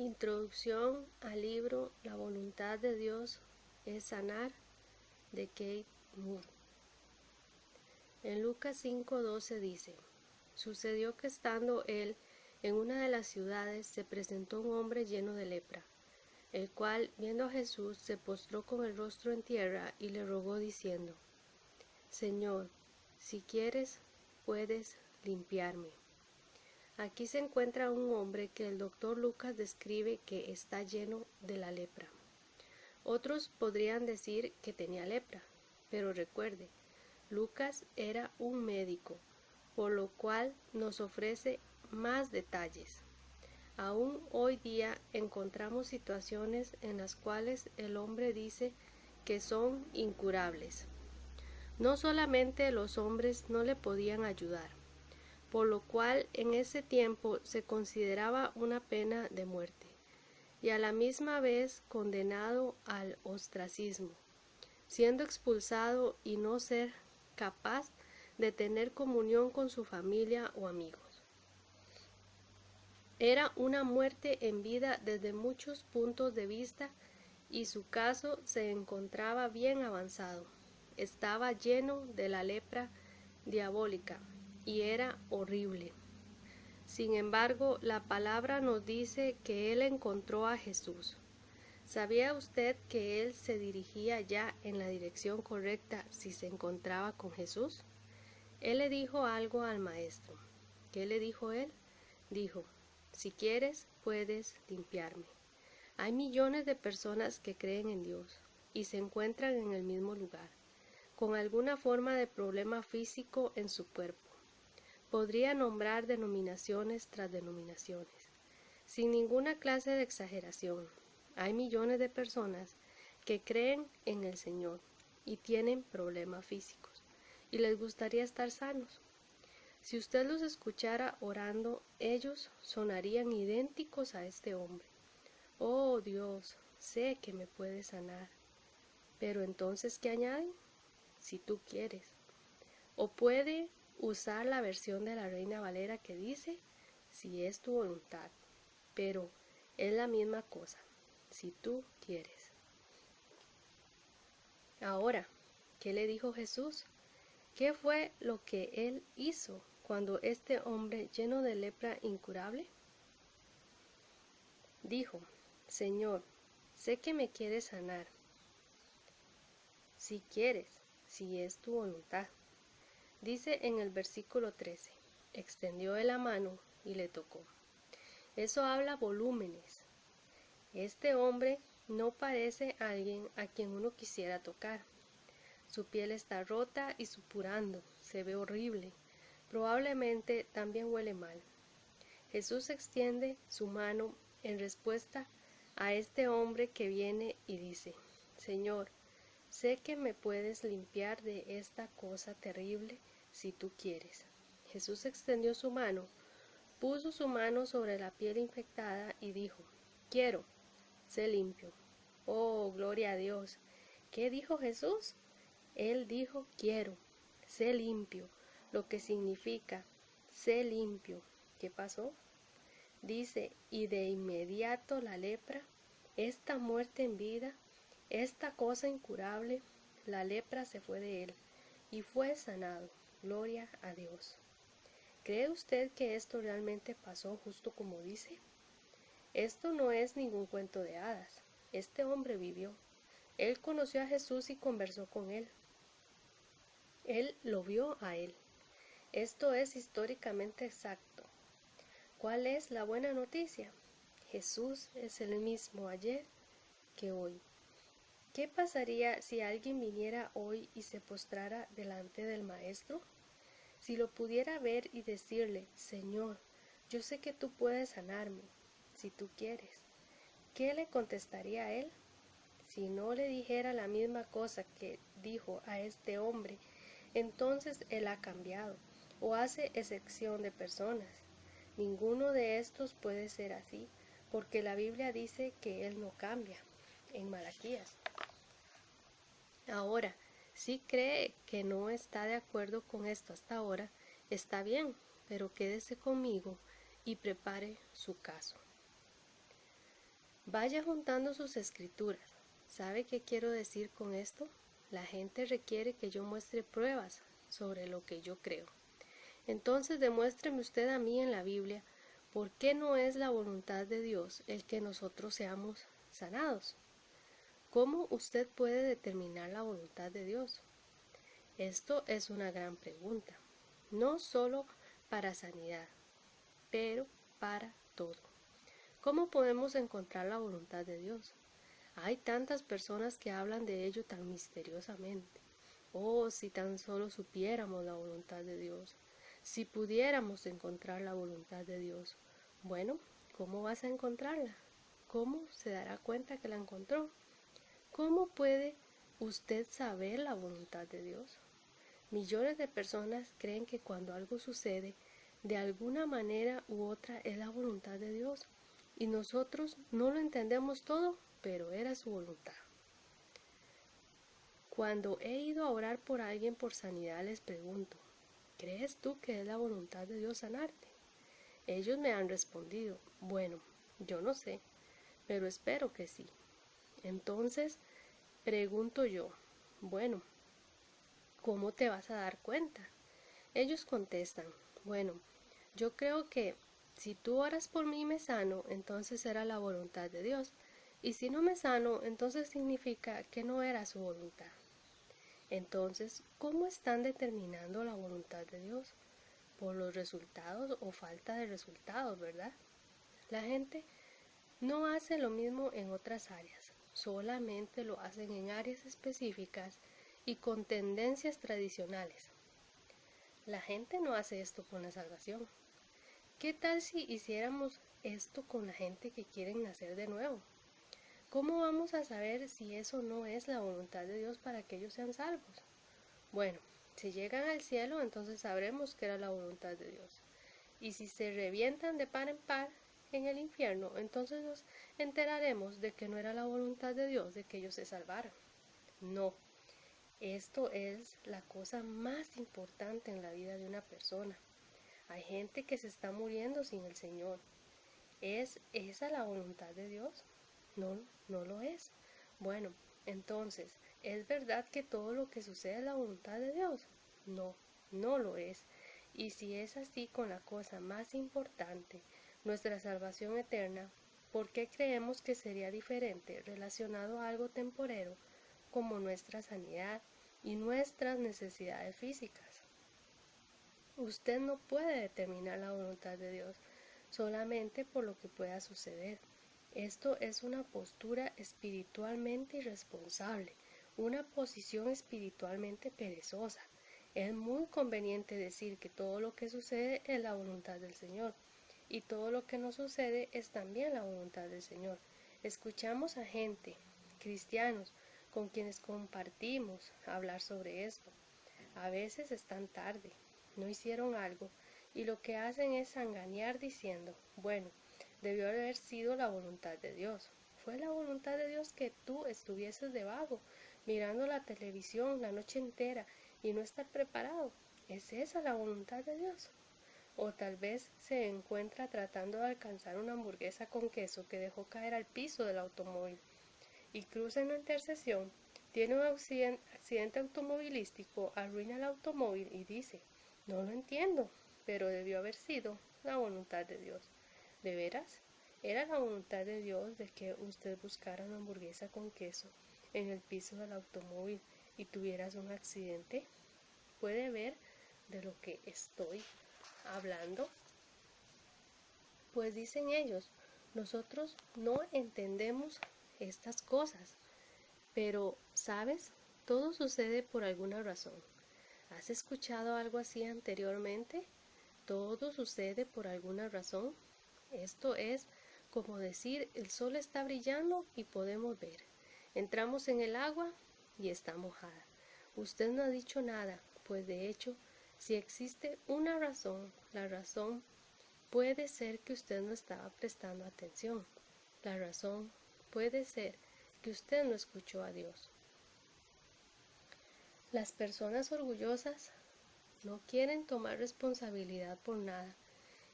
Introducción al libro La voluntad de Dios es sanar, de Keith Moore. En Lucas 5:12 dice: Sucedió que estando él en una de las ciudades, se presentó un hombre lleno de lepra, el cual, viendo a Jesús, se postró con el rostro en tierra y le rogó diciendo: Señor, si quieres, puedes limpiarme. Aquí se encuentra un hombre que el doctor Lucas describe que está lleno de la lepra. Otros podrían decir que tenía lepra, pero recuerde, Lucas era un médico, por lo cual nos ofrece más detalles. Aún hoy día encontramos situaciones en las cuales el hombre dice que son incurables. No solamente los hombres no le podían ayudar, por lo cual en ese tiempo se consideraba una pena de muerte, y a la misma vez condenado al ostracismo, siendo expulsado y no ser capaz de tener comunión con su familia o amigos. Era una muerte en vida desde muchos puntos de vista, y su caso se encontraba bien avanzado. Estaba lleno de la lepra diabólica y era horrible. Sin embargo, la palabra nos dice que él encontró a Jesús. ¿Sabía usted que él se dirigía ya en la dirección correcta si se encontraba con Jesús? Él le dijo algo al maestro. ¿Qué le dijo él? Dijo: si quieres, puedes limpiarme. Hay millones de personas que creen en Dios y se encuentran en el mismo lugar, con alguna forma de problema físico en su cuerpo. Podría nombrar denominaciones tras denominaciones. Sin ninguna clase de exageración, hay millones de personas que creen en el Señor y tienen problemas físicos y les gustaría estar sanos. Si usted los escuchara orando, ellos sonarían idénticos a este hombre. Oh Dios, sé que me puedes sanar. Pero entonces, ¿qué añaden? Si tú quieres. O puede usar la versión de la Reina Valera que dice: si es tu voluntad. Pero es la misma cosa, si tú quieres. Ahora, ¿qué le dijo Jesús? ¿Qué fue lo que él hizo cuando este hombre lleno de lepra incurable? Dijo: Señor, sé que me quieres sanar. Si quieres, si es tu voluntad. Dice en el versículo 13, extendió él la mano y le tocó. Eso habla volúmenes. Este hombre no parece alguien a quien uno quisiera tocar. Su piel está rota y supurando, se ve horrible. Probablemente también huele mal. Jesús extiende su mano en respuesta a este hombre que viene y dice: Señor, sé que me puedes limpiar de esta cosa terrible si tú quieres. Jesús extendió su mano, puso su mano sobre la piel infectada y dijo: Quiero, sé limpio. Oh, gloria a Dios. ¿Qué dijo Jesús? Él dijo: quiero, sé limpio, lo que significa sé limpio. ¿Qué pasó? Dice: y de inmediato la lepra, esta muerte en vida, esta cosa incurable, la lepra se fue de él y fue sanado. Gloria a Dios. ¿Cree usted que esto realmente pasó justo como dice? Esto no es ningún cuento de hadas. Este hombre vivió. Él conoció a Jesús y conversó con él. Él lo vio a él. Esto es históricamente exacto. ¿Cuál es la buena noticia? Jesús es el mismo ayer que hoy. ¿Qué pasaría si alguien viniera hoy y se postrara delante del Maestro? Si lo pudiera ver y decirle: Señor, yo sé que tú puedes sanarme, si tú quieres. ¿Qué le contestaría a él? Si no le dijera la misma cosa que dijo a este hombre, entonces él ha cambiado o hace excepción de personas. Ninguno de estos puede ser así, porque la Biblia dice que él no cambia, en Malaquías. Ahora, si cree que no está de acuerdo con esto hasta ahora, está bien, pero quédese conmigo y prepare su caso. Vaya juntando sus escrituras. ¿Sabe qué quiero decir con esto? La gente requiere que yo muestre pruebas sobre lo que yo creo. Entonces demuéstreme usted a mí en la Biblia por qué no es la voluntad de Dios el que nosotros seamos sanados. ¿Cómo usted puede determinar la voluntad de Dios? Esto es una gran pregunta, no solo para sanidad, pero para todo. ¿Cómo podemos encontrar la voluntad de Dios? Hay tantas personas que hablan de ello tan misteriosamente. Oh, si tan solo supiéramos la voluntad de Dios, si pudiéramos encontrar la voluntad de Dios. Bueno, ¿cómo vas a encontrarla? ¿Cómo se dará cuenta que la encontró? ¿Cómo puede usted saber la voluntad de Dios? Millones de personas creen que cuando algo sucede, de alguna manera u otra es la voluntad de Dios, y nosotros no lo entendemos todo, pero era su voluntad. Cuando he ido a orar por alguien por sanidad, les pregunto, ¿crees tú que es la voluntad de Dios sanarte? Ellos me han respondido, bueno, yo no sé, pero espero que sí. Entonces, pregunto yo, bueno, ¿cómo te vas a dar cuenta? Ellos contestan, bueno, yo creo que si tú oras por mí y me sano, entonces será la voluntad de Dios. Y si no me sano, entonces significa que no era su voluntad. Entonces, ¿cómo están determinando la voluntad de Dios? Por los resultados o falta de resultados, ¿verdad? La gente no hace lo mismo en otras áreas, solamente lo hacen en áreas específicas y con tendencias tradicionales. La gente no hace esto con la salvación. ¿Qué tal si hiciéramos esto con la gente que quieren nacer de nuevo? ¿Cómo vamos a saber si eso no es la voluntad de Dios para que ellos sean salvos? Bueno, si llegan al cielo, entonces sabremos que era la voluntad de Dios. Y si se revientan de par en par en el infierno, entonces nos enteraremos de que no era la voluntad de Dios de que ellos se salvaran. No, esto es la cosa más importante en la vida de una persona. Hay gente que se está muriendo sin el Señor. ¿Es esa la voluntad de Dios? No, no lo es. Bueno, entonces, ¿es verdad que todo lo que sucede es la voluntad de Dios? No, no lo es. Y si es así con la cosa más importante, nuestra salvación eterna, ¿por qué creemos que sería diferente relacionado a algo temporero como nuestra sanidad y nuestras necesidades físicas? Usted no puede determinar la voluntad de Dios solamente por lo que pueda suceder. Esto es una postura espiritualmente irresponsable, una posición espiritualmente perezosa. Es muy conveniente decir que todo lo que sucede es la voluntad del Señor y todo lo que no sucede es también la voluntad del Señor. Escuchamos a gente, cristianos, con quienes compartimos hablar sobre esto. A veces están tarde, no hicieron algo y lo que hacen es sanganear diciendo, bueno, debió haber sido la voluntad de Dios. Fue la voluntad de Dios que tú estuvieses de vago, mirando la televisión la noche entera y no estar preparado. ¿Es esa la voluntad de Dios? O tal vez se encuentra tratando de alcanzar una hamburguesa con queso que dejó caer al piso del automóvil y cruza en la intersección, tiene un accidente automovilístico, arruina el automóvil y dice, no lo entiendo, pero debió haber sido la voluntad de Dios. ¿De veras? ¿Era la voluntad de Dios de que usted buscara una hamburguesa con queso en el piso del automóvil y tuvieras un accidente? ¿Puede ver de lo que estoy hablando? Pues dicen ellos, nosotros no entendemos estas cosas. Pero, ¿sabes? Todo sucede por alguna razón. ¿Has escuchado algo así anteriormente? Todo sucede por alguna razón. Esto es como decir el sol está brillando y podemos ver. Entramos en el agua y está mojada. Usted no ha dicho nada, pues de hecho, si existe una razón, la razón puede ser que usted no estaba prestando atención. La razón puede ser que usted no escuchó a Dios. Las personas orgullosas no quieren tomar responsabilidad por nada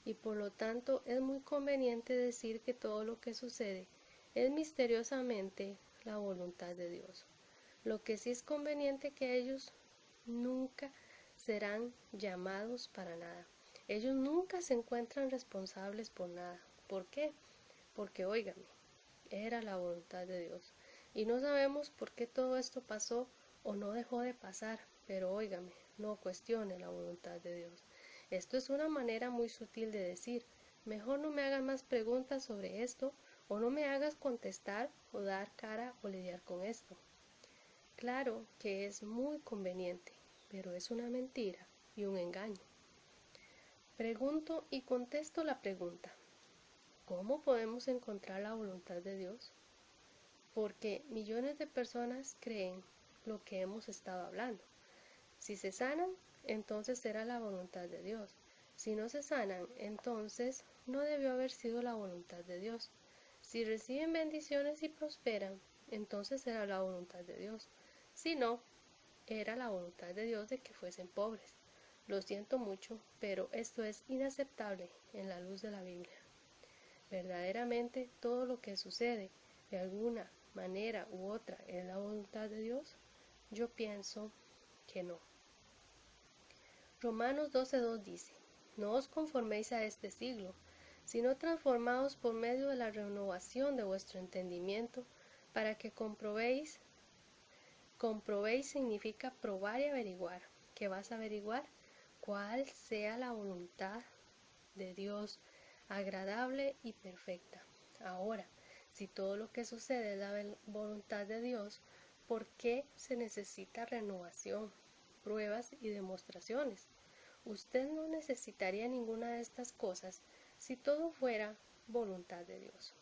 y por lo tanto es muy conveniente decir que todo lo que sucede es misteriosamente la voluntad de Dios. Lo que sí es conveniente que ellos nunca serán llamados para nada. Ellos nunca se encuentran responsables por nada. ¿Por qué? Porque, óigame, era la voluntad de Dios. Y no sabemos por qué todo esto pasó o no dejó de pasar, pero óigame, no cuestione la voluntad de Dios. Esto es una manera muy sutil de decir, mejor no me hagas más preguntas sobre esto, o no me hagas contestar o dar cara o lidiar con esto. Claro que es muy conveniente, pero es una mentira y un engaño. Pregunto y contesto la pregunta, ¿cómo podemos encontrar la voluntad de Dios? Porque millones de personas creen lo que hemos estado hablando. Si se sanan, entonces será la voluntad de Dios. Si no se sanan, entonces no debió haber sido la voluntad de Dios. Si reciben bendiciones y prosperan, entonces será la voluntad de Dios. Si no, era la voluntad de Dios de que fuesen pobres. Lo siento mucho, pero esto es inaceptable en la luz de la Biblia. Verdaderamente todo lo que sucede de alguna manera u otra es la voluntad de Dios. Yo pienso que no. Romanos 12:2 dice, no os conforméis a este siglo, sino transformaos por medio de la renovación de vuestro entendimiento, para que comprobéis. Comprobéis significa probar y averiguar. ¿Qué vas a averiguar? Cuál sea la voluntad de Dios, agradable y perfecta. Ahora, si todo lo que sucede es la voluntad de Dios, ¿por qué se necesita renovación, pruebas y demostraciones? Usted no necesitaría ninguna de estas cosas si todo fuera voluntad de Dios.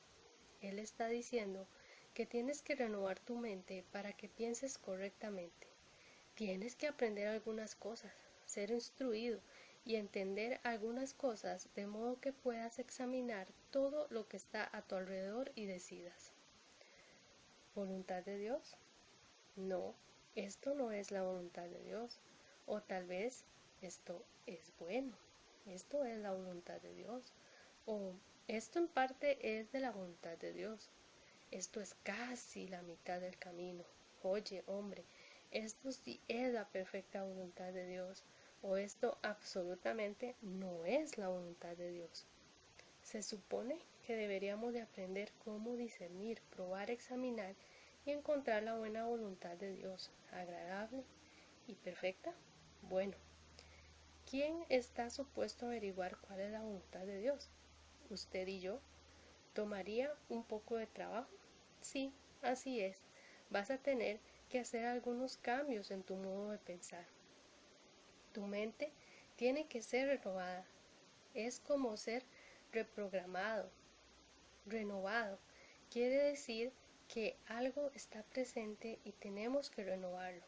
Él está diciendo que tienes que renovar tu mente para que pienses correctamente. Tienes que aprender algunas cosas, ser instruido y entender algunas cosas de modo que puedas examinar todo lo que está a tu alrededor y decidas. ¿Voluntad de Dios? No, esto no es la voluntad de Dios. O tal vez esto es bueno, esto es la voluntad de Dios. O esto en parte es de la voluntad de Dios. Esto es casi la mitad del camino. Oye, hombre, esto sí es la perfecta voluntad de Dios. O esto absolutamente no es la voluntad de Dios. Se supone que deberíamos de aprender cómo discernir, probar, examinar y encontrar la buena voluntad de Dios, agradable y perfecta. Bueno, ¿quién está supuesto a averiguar cuál es la voluntad de Dios? ¿Usted y yo? ¿Tomaría un poco de trabajo? Sí, así es. Vas a tener que hacer algunos cambios en tu modo de pensar. Tu mente tiene que ser renovada. Es como ser reprogramado, renovado. Quiere decir que algo está presente y tenemos que renovarlo.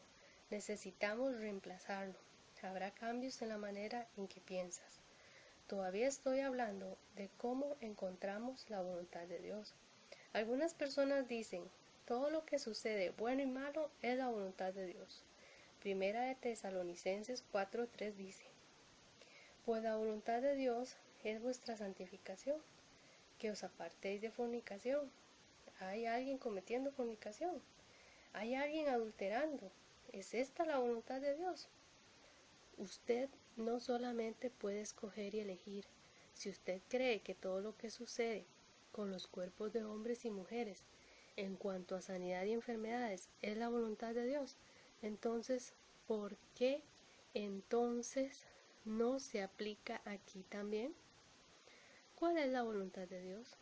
Necesitamos reemplazarlo. Habrá cambios en la manera en que piensas. Todavía estoy hablando de cómo encontramos la voluntad de Dios. Algunas personas dicen, todo lo que sucede, bueno y malo, es la voluntad de Dios. Primera de Tesalonicenses 4:3 dice, pues la voluntad de Dios es vuestra santificación, que os apartéis de fornicación. ¿Hay alguien cometiendo fornicación? ¿Hay alguien adulterando? ¿Es esta la voluntad de Dios? Usted no solamente puede escoger y elegir. Si usted cree que todo lo que sucede con los cuerpos de hombres y mujeres en cuanto a sanidad y enfermedades es la voluntad de Dios, entonces, ¿por qué entonces no se aplica aquí también? ¿Cuál es la voluntad de Dios?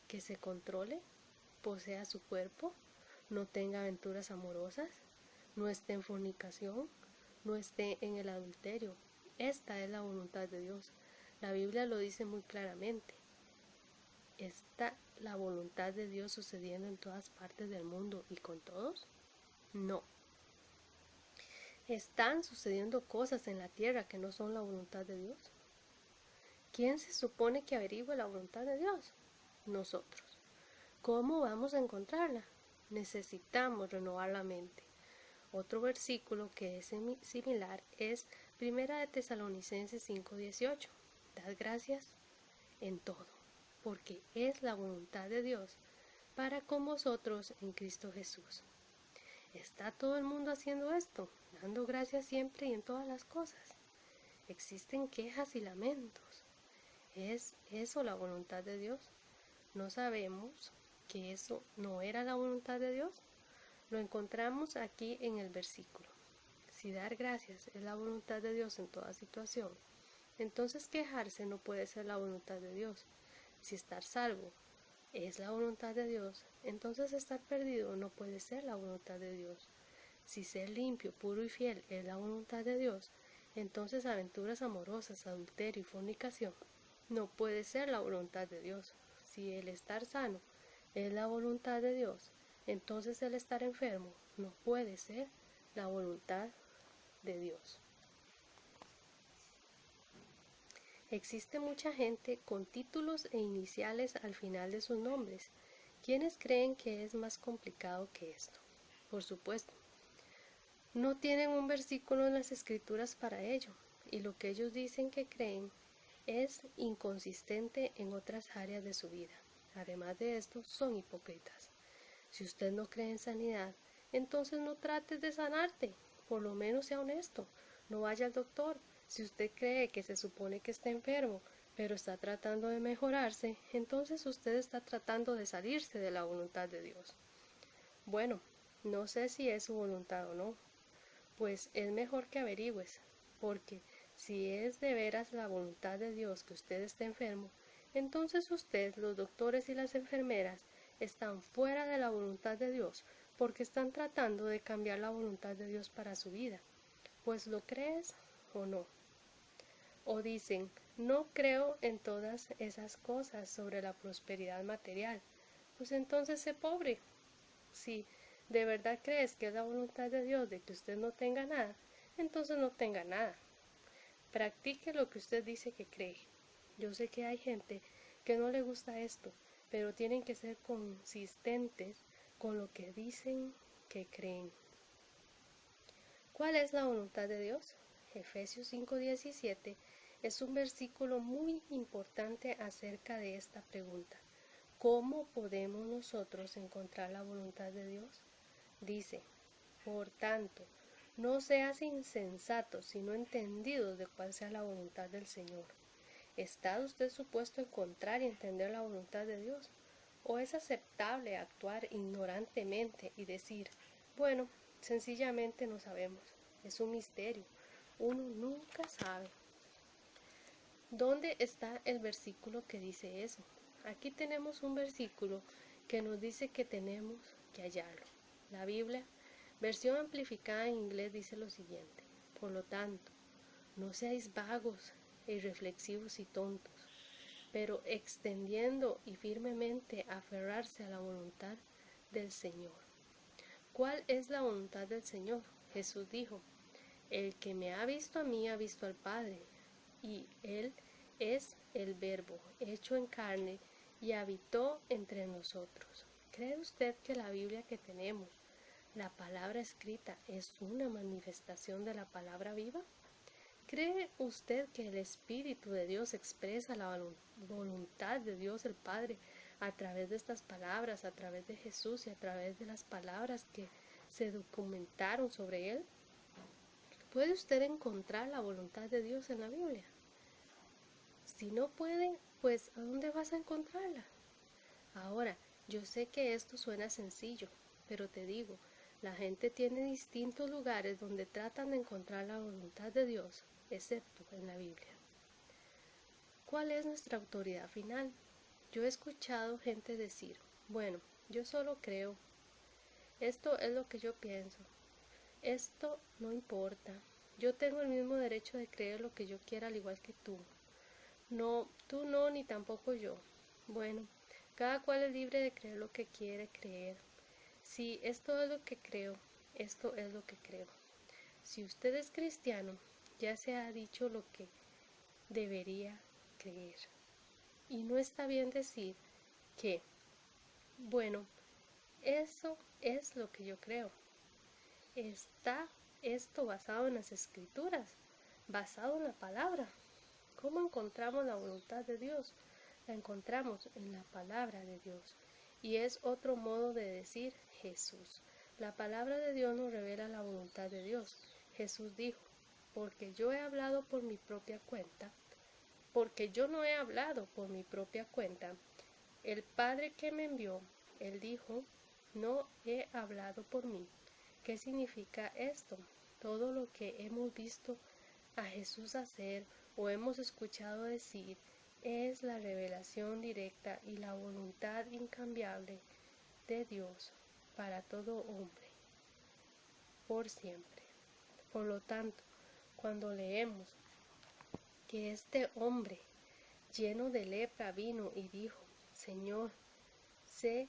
Que se controle, posea su cuerpo, no tenga aventuras amorosas, no esté en fornicación, no esté en el adulterio. Esta es la voluntad de Dios. La Biblia lo dice muy claramente. ¿Está la voluntad de Dios sucediendo en todas partes del mundo y con todos? No. ¿Están sucediendo cosas en la tierra que no son la voluntad de Dios? ¿Quién se supone que averigüe la voluntad de Dios? Nosotros. ¿Cómo vamos a encontrarla? Necesitamos renovar la mente. Otro versículo que es similar es Primera de Tesalonicenses 5:18. Dad gracias en todo. porque es la voluntad de Dios para con vosotros en Cristo Jesús. ¿Está todo el mundo haciendo esto, dando gracias siempre y en todas las cosas? Existen quejas y lamentos. ¿Es eso la voluntad de Dios? ¿No sabemos que eso no era la voluntad de Dios? Lo encontramos aquí en el versículo. Si dar gracias es la voluntad de Dios en toda situación, entonces quejarse no puede ser la voluntad de Dios. Si estar salvo es la voluntad de Dios, entonces estar perdido no puede ser la voluntad de Dios. Si ser limpio, puro y fiel es la voluntad de Dios, entonces aventuras amorosas, adulterio y fornicación no puede ser la voluntad de Dios. Si el estar sano es la voluntad de Dios, entonces el estar enfermo no puede ser la voluntad de Dios. Existe mucha gente con títulos e iniciales al final de sus nombres. ¿Quiénes creen que es más complicado que esto? Por supuesto, no tienen un versículo en las escrituras para ello, y lo que ellos dicen que creen es inconsistente en otras áreas de su vida. Además de esto, son hipócritas. Si usted no cree en sanidad, entonces no trates de sanarte, por lo menos sea honesto, no vaya al doctor. Si usted cree que se supone que está enfermo, pero está tratando de mejorarse, entonces usted está tratando de salirse de la voluntad de Dios. Bueno, no sé si es su voluntad o no, pues es mejor que averigües, porque si es de veras la voluntad de Dios que usted esté enfermo, entonces usted, los doctores y las enfermeras están fuera de la voluntad de Dios, porque están tratando de cambiar la voluntad de Dios para su vida. Pues ¿lo crees o no? O dicen, no creo en todas esas cosas sobre la prosperidad material. Pues entonces sé pobre. Si de verdad crees que es la voluntad de Dios de que usted no tenga nada, entonces no tenga nada. Practique lo que usted dice que cree. Yo sé que hay gente que no le gusta esto, pero tienen que ser consistentes con lo que dicen que creen. ¿Cuál es la voluntad de Dios? Efesios 5:17 es un versículo muy importante acerca de esta pregunta. ¿Cómo podemos nosotros encontrar la voluntad de Dios? Dice, por tanto, no seas insensatos, sino entendidos de cuál sea la voluntad del Señor. ¿Está usted supuesto a encontrar y entender la voluntad de Dios? ¿O es aceptable actuar ignorantemente y decir, bueno, sencillamente no sabemos, es un misterio, uno nunca sabe? ¿Dónde está el versículo que dice eso? Aquí tenemos un versículo que nos dice que tenemos que hallarlo. La Biblia, versión amplificada en inglés, dice lo siguiente: por lo tanto, no seáis vagos e irreflexivos y tontos, pero extendiendo y firmemente aferrarse a la voluntad del Señor. ¿Cuál es la voluntad del Señor? Jesús dijo, el que me ha visto a mí ha visto al Padre, y Él es el Verbo hecho en carne y habitó entre nosotros. ¿Cree usted que la Biblia que tenemos, la palabra escrita, es una manifestación de la palabra viva? ¿Cree usted que el Espíritu de Dios expresa la voluntad de Dios el Padre a través de estas palabras, a través de Jesús y a través de las palabras que se documentaron sobre Él? ¿Puede usted encontrar la voluntad de Dios en la Biblia? Si no puede, pues ¿a dónde vas a encontrarla? Ahora, yo sé que esto suena sencillo, pero te digo, la gente tiene distintos lugares donde tratan de encontrar la voluntad de Dios, excepto en la Biblia. ¿Cuál es nuestra autoridad final? Yo he escuchado gente decir, bueno, yo solo creo, esto es lo que yo pienso, esto no importa, yo tengo el mismo derecho de creer lo que yo quiera al igual que tú. No, tú no, ni tampoco yo. Bueno, cada cual es libre de creer lo que quiere creer. Si esto es lo que creo, esto es lo que creo. Si usted es cristiano, ya se ha dicho lo que debería creer. Y no está bien decir que, bueno, eso es lo que yo creo. Está esto basado en las escrituras, basado en la palabra. ¿Cómo encontramos la voluntad de Dios? La encontramos en la palabra de Dios y es otro modo de decir Jesús. La palabra de Dios nos revela la voluntad de Dios. Jesús dijo, porque yo he hablado por mi propia cuenta, porque yo no he hablado por mi propia cuenta. El Padre que me envió, Él dijo, no he hablado por mí. ¿Qué significa esto? Todo lo que hemos visto a Jesús hacer o hemos escuchado decir es la revelación directa y la voluntad incambiable de Dios para todo hombre, por siempre. Por lo tanto, cuando leemos que este hombre lleno de lepra vino y dijo, Señor, sé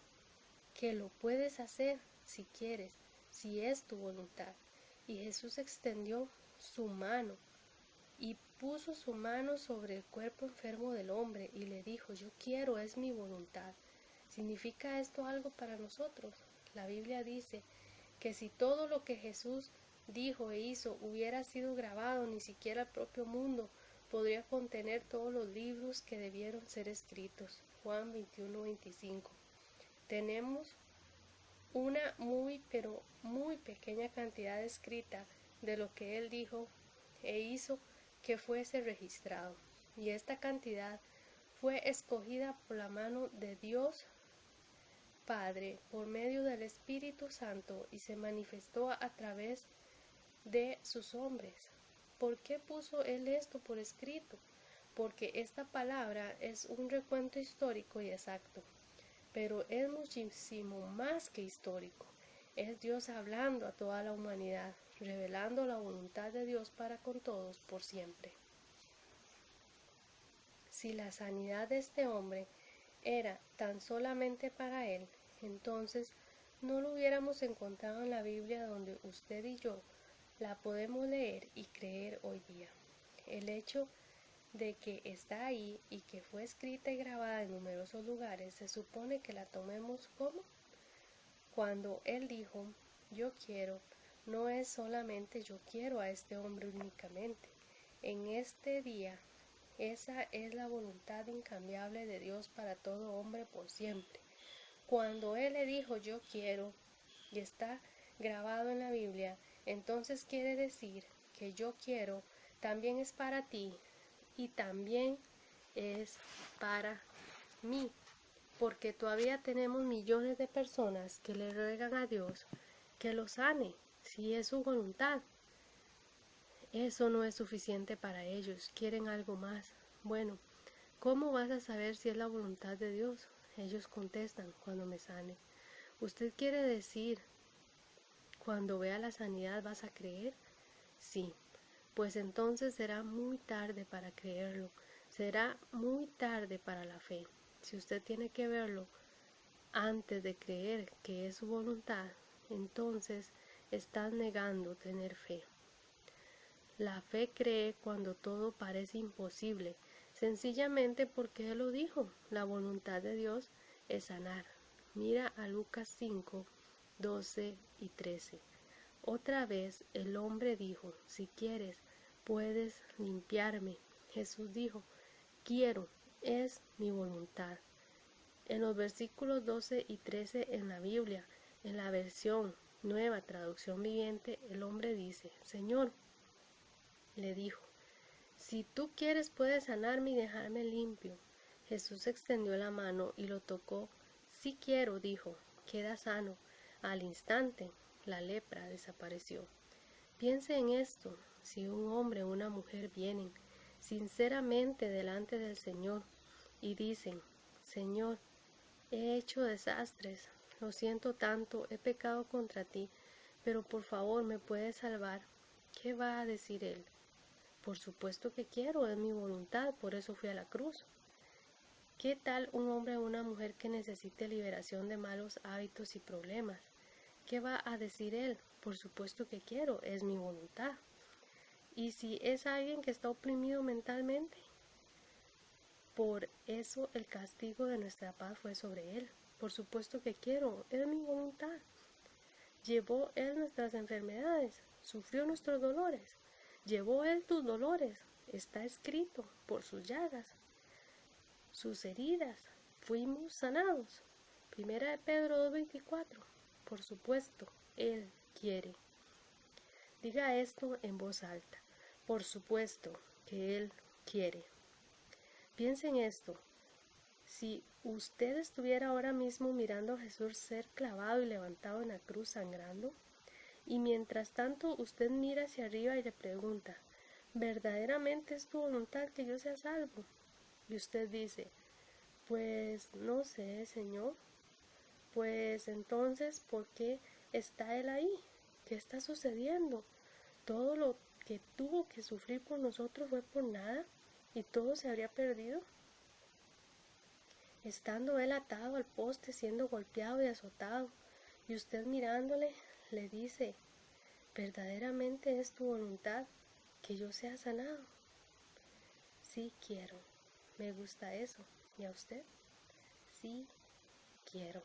que lo puedes hacer si quieres, si es tu voluntad. Y Jesús extendió su mano y puso su mano sobre el cuerpo enfermo del hombre y le dijo, yo quiero, es mi voluntad. ¿Significa esto algo para nosotros? La Biblia dice que si todo lo que Jesús dijo e hizo hubiera sido grabado, ni siquiera el propio mundo podría contener todos los libros que debieron ser escritos. Juan 21:25. Tenemos una pero muy pequeña cantidad escrita de lo que él dijo e hizo que fuese registrado. Y esta cantidad fue escogida por la mano de Dios Padre por medio del Espíritu Santo y se manifestó a través de sus hombres. ¿Por qué puso él esto por escrito? Porque esta palabra es un recuento histórico y exacto, pero es muchísimo más que histórico. Es Dios hablando a toda la humanidad, revelando la voluntad de Dios para con todos por siempre. Si la sanidad de este hombre era tan solamente para él, entonces no lo hubiéramos encontrado en la Biblia donde usted y yo la podemos leer y creer hoy día. El hecho de que está ahí y que fue escrita y grabada en numerosos lugares, se supone que la tomemos como cuando él dijo, yo quiero, no es solamente yo quiero a este hombre únicamente. En este día, esa es la voluntad incambiable de Dios para todo hombre por siempre. Cuando él le dijo yo quiero y está grabado en la Biblia, entonces quiere decir que yo quiero también es para ti y también es para mí, porque todavía tenemos millones de personas que le ruegan a Dios que los sane, si es su voluntad. Eso no es suficiente para ellos, quieren algo más. Bueno, ¿cómo vas a saber si es la voluntad de Dios? Ellos contestan, cuando me sane. ¿Usted quiere decir, cuando vea la sanidad vas a creer? Sí, pues entonces será muy tarde para creerlo, será muy tarde para la fe. Si usted tiene que verlo antes de creer que es su voluntad, entonces estás negando tener fe. La fe cree cuando todo parece imposible, sencillamente porque Él lo dijo. La voluntad de Dios es sanar. Mira a Lucas 5, 12 y 13. Otra vez el hombre dijo, si quieres, puedes limpiarme. Jesús dijo, quiero, es mi voluntad. En los versículos 12 y 13 en la Biblia, en la versión Nueva Traducción Viviente, el hombre dice, Señor, le dijo, si tú quieres puedes sanarme y dejarme limpio. Jesús extendió la mano y lo tocó. Sí quiero, dijo, queda sano. Al instante, la lepra desapareció. Piense en esto, si un hombre o una mujer vienen sinceramente delante del Señor y dicen, Señor, he hecho desastres, lo siento tanto, he pecado contra ti, pero por favor me puedes salvar. ¿Qué va a decir él? Por supuesto que quiero, es mi voluntad, por eso fui a la cruz. ¿Qué tal un hombre o una mujer que necesite liberación de malos hábitos y problemas? ¿Qué va a decir él? Por supuesto que quiero, es mi voluntad. ¿Y si es alguien que está oprimido mentalmente? Por eso el castigo de nuestra paz fue sobre él. Por supuesto que quiero, es mi voluntad. Llevó él nuestras enfermedades, sufrió nuestros dolores. Llevó él tus dolores, está escrito por sus llagas. sus heridas fuimos sanados. Primera de Pedro 2:24. Por supuesto, Él quiere. Diga esto en voz alta. Por supuesto que Él quiere. Piensa en esto. Si usted estuviera ahora mismo mirando a Jesús ser clavado y levantado en la cruz sangrando, y mientras tanto usted mira hacia arriba y le pregunta, ¿verdaderamente es tu voluntad que yo sea salvo? Y usted dice, pues no sé, Señor. Pues entonces, ¿por qué está Él ahí? ¿Qué está sucediendo? Todo lo que tuvo que sufrir por nosotros fue por nada y todo se habría perdido. Estando Él atado al poste, siendo golpeado y azotado, y usted mirándole, le dice, ¿verdaderamente es tu voluntad que yo sea sanado? Sí quiero. Me gusta eso. ¿Y a usted? Sí quiero.